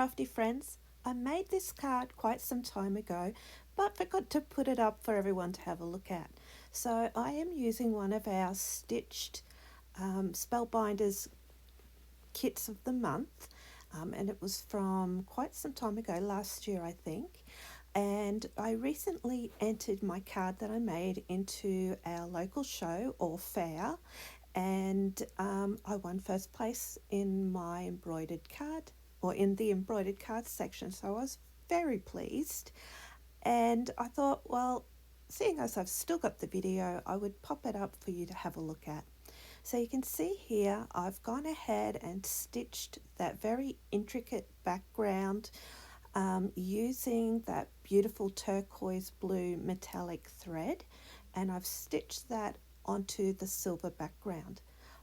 crafty friends. I made this card quite some time ago, but forgot to put it up for everyone to have a look at. So I am using one of our stitched Spellbinders kits of the month, and it was from quite some time ago, last year I think. And I recently entered my card that I made into our local show or fair, and I won first place in my embroidered card or in the embroidered cards section. So I was very pleased, and I thought, well, seeing as I've still got the video, I would pop it up for you to have a look at. So you can see here I've gone ahead and stitched that very intricate background using that beautiful turquoise blue metallic thread, and I've stitched that onto the silver background.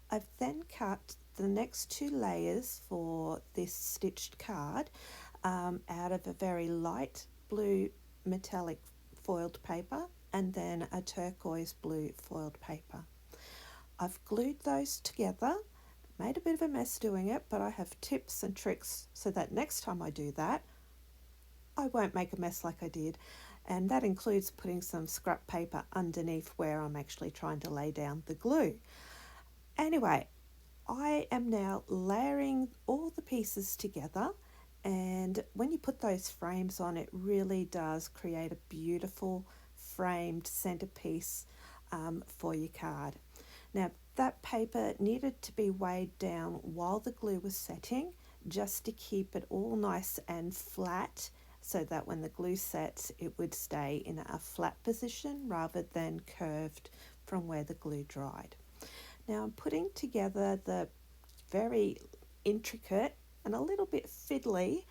I've then cut the next two layers for this stitched card out of a very light blue metallic foiled paper and then a turquoise blue foiled paper. I've glued those together, made a bit of a mess doing it, but I have tips and tricks so that next time I do that, I won't make a mess like I did. And that includes putting some scrap paper underneath where I'm actually trying to lay down the glue. Anyway, I am now layering all the pieces together, and when you put those frames on, it really does create a beautiful framed centerpiece for your card. Now, that paper needed to be weighed down while the glue was setting, just to keep it all nice and flat, so that when the glue sets, it would stay in a flat position rather than curved from where the glue dried. Now I'm putting together the very intricate and a little bit fiddly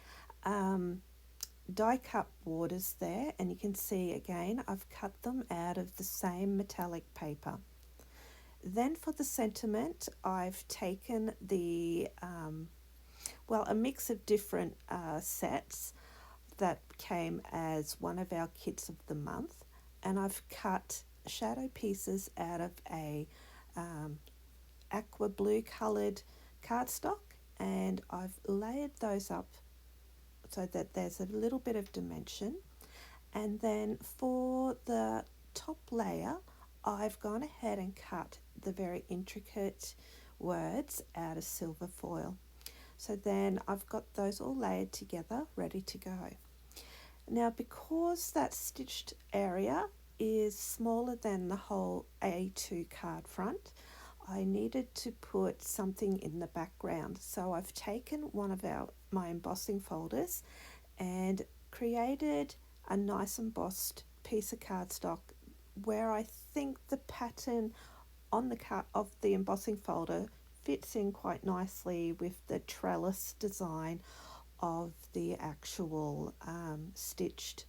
die cut borders there, and you can see again I've cut them out of the same metallic paper. Then for the sentiment, I've taken the a mix of different sets that came as one of our kits of the month, and I've cut shadow pieces out of a aqua blue coloured cardstock, and I've layered those up so that there's a little bit of dimension. And then for the top layer, I've gone ahead and cut the very intricate words out of silver foil. So then I've got those all layered together, ready to go. Now, because that stitched area is smaller than the whole A2 card front, I needed to put something in the background. So I've taken one of my embossing folders and created a nice embossed piece of cardstock where I think the pattern on the of the embossing folder fits in quite nicely with the trellis design of the actual stitched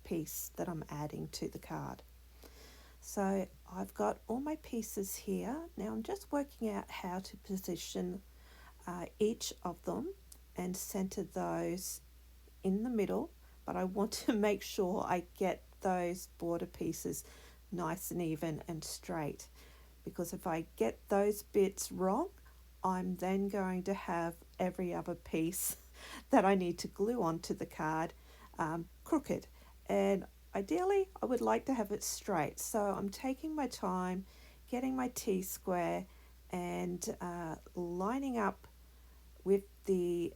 piece that I'm adding to the card. So I've got all my pieces here. Now I'm just working out how to position each of them and center those in the middle, but I want to make sure I get those border pieces nice and even and straight, because if I get those bits wrong, I'm then going to have every other piece that I need to glue onto the card crooked, and ideally I would like to have it straight. So I'm taking my time, getting my T-square and lining up with the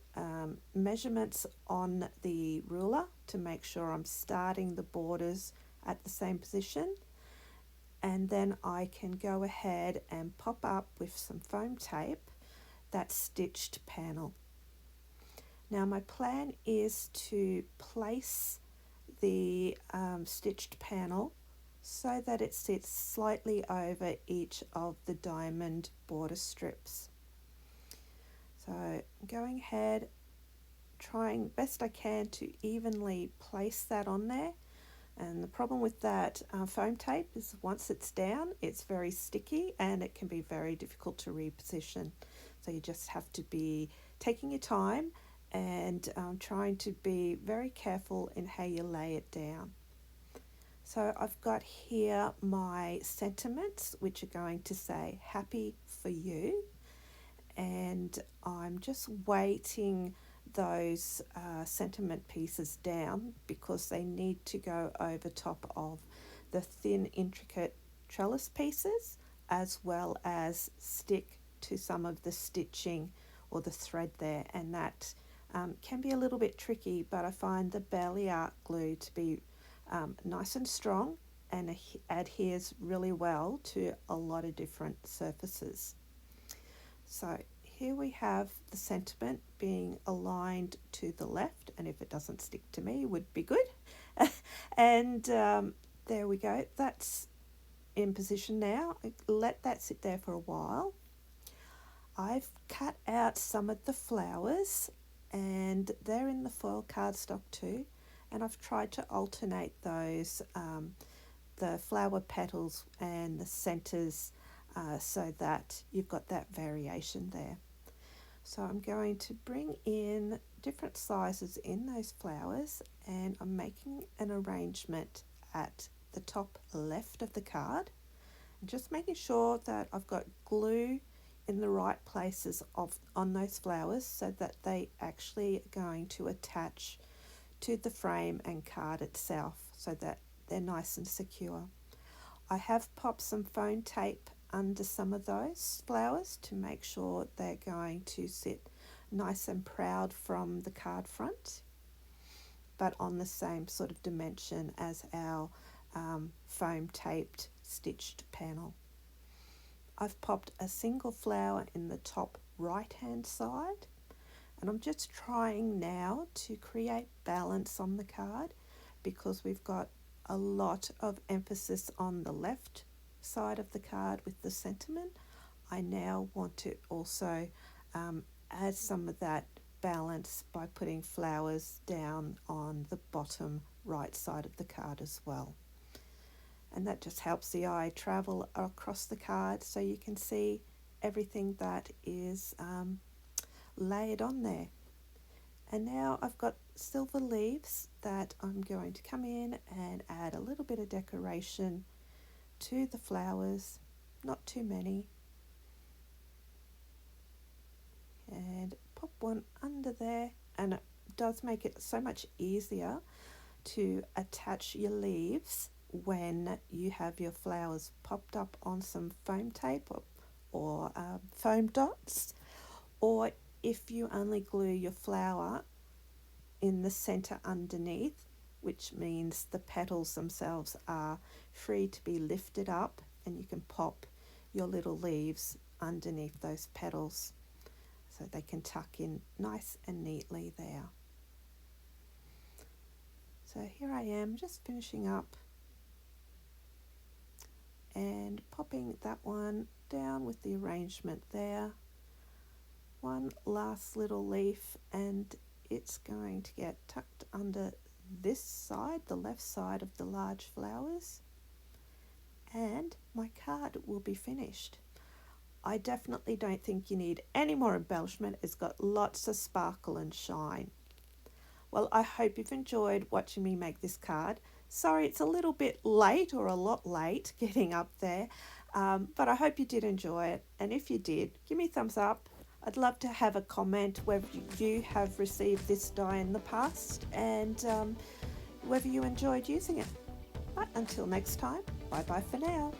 measurements on the ruler to make sure I'm starting the borders at the same position, and then I can go ahead and pop up with some foam tape that stitched panel. Now my plan is to place the stitched panel so that it sits slightly over each of the diamond border strips. So I'm going ahead, trying best I can to evenly place that on there. And the problem with that foam tape is once it's down, it's very sticky and it can be very difficult to reposition. So you just have to be taking your time and trying to be very careful in how you lay it down. So I've got here my sentiments, which are going to say happy for you, and I'm just weighting those sentiment pieces down because they need to go over top of the thin intricate trellis pieces, as well as stick to some of the stitching or the thread there, and that can be a little bit tricky, but I find the Bailey Art glue to be nice and strong and adheres really well to a lot of different surfaces. So here we have the sentiment being aligned to the left, and if it doesn't stick to me would be good. And there we go, that's in position now. Let that sit there for a while. I've cut out some of the flowers and they're in the foil cardstock too, and I've tried to alternate those, the flower petals and the centres, so that you've got that variation there. So I'm going to bring in different sizes in those flowers, and I'm making an arrangement at the top left of the card, and just making sure that I've got glue in the right places on those flowers so that they actually are going to attach to the frame and card itself so that they're nice and secure. I have popped some foam tape under some of those flowers to make sure they're going to sit nice and proud from the card front, but on the same sort of dimension as our foam taped stitched panel. I've popped a single flower in the top right hand side, and I'm just trying now to create balance on the card because we've got a lot of emphasis on the left side of the card with the sentiment. I now want to also add some of that balance by putting flowers down on the bottom right side of the card as well. And that just helps the eye travel across the card so you can see everything that is layered on there. And now I've got silver leaves that I'm going to come in and add a little bit of decoration to the flowers, not too many, and pop one under there, and it does make it so much easier to attach your leaves when you have your flowers popped up on some foam tape or foam dots, or if you only glue your flower in the center underneath, which means the petals themselves are free to be lifted up and you can pop your little leaves underneath those petals so they can tuck in nice and neatly there. So here I am just finishing up and popping that one down with the arrangement there. One last little leaf, and it's going to get tucked under this side, the left side of the large flowers, and my card will be finished. I definitely don't think you need any more embellishment. It's got lots of sparkle and shine. Well, I hope you've enjoyed watching me make this card. Sorry it's a little bit late, or a lot late, getting up there, but I hope you did enjoy it, and if you did, give me a thumbs up. I'd love to have a comment whether you have received this die in the past and whether you enjoyed using it. But until next time, bye bye for now.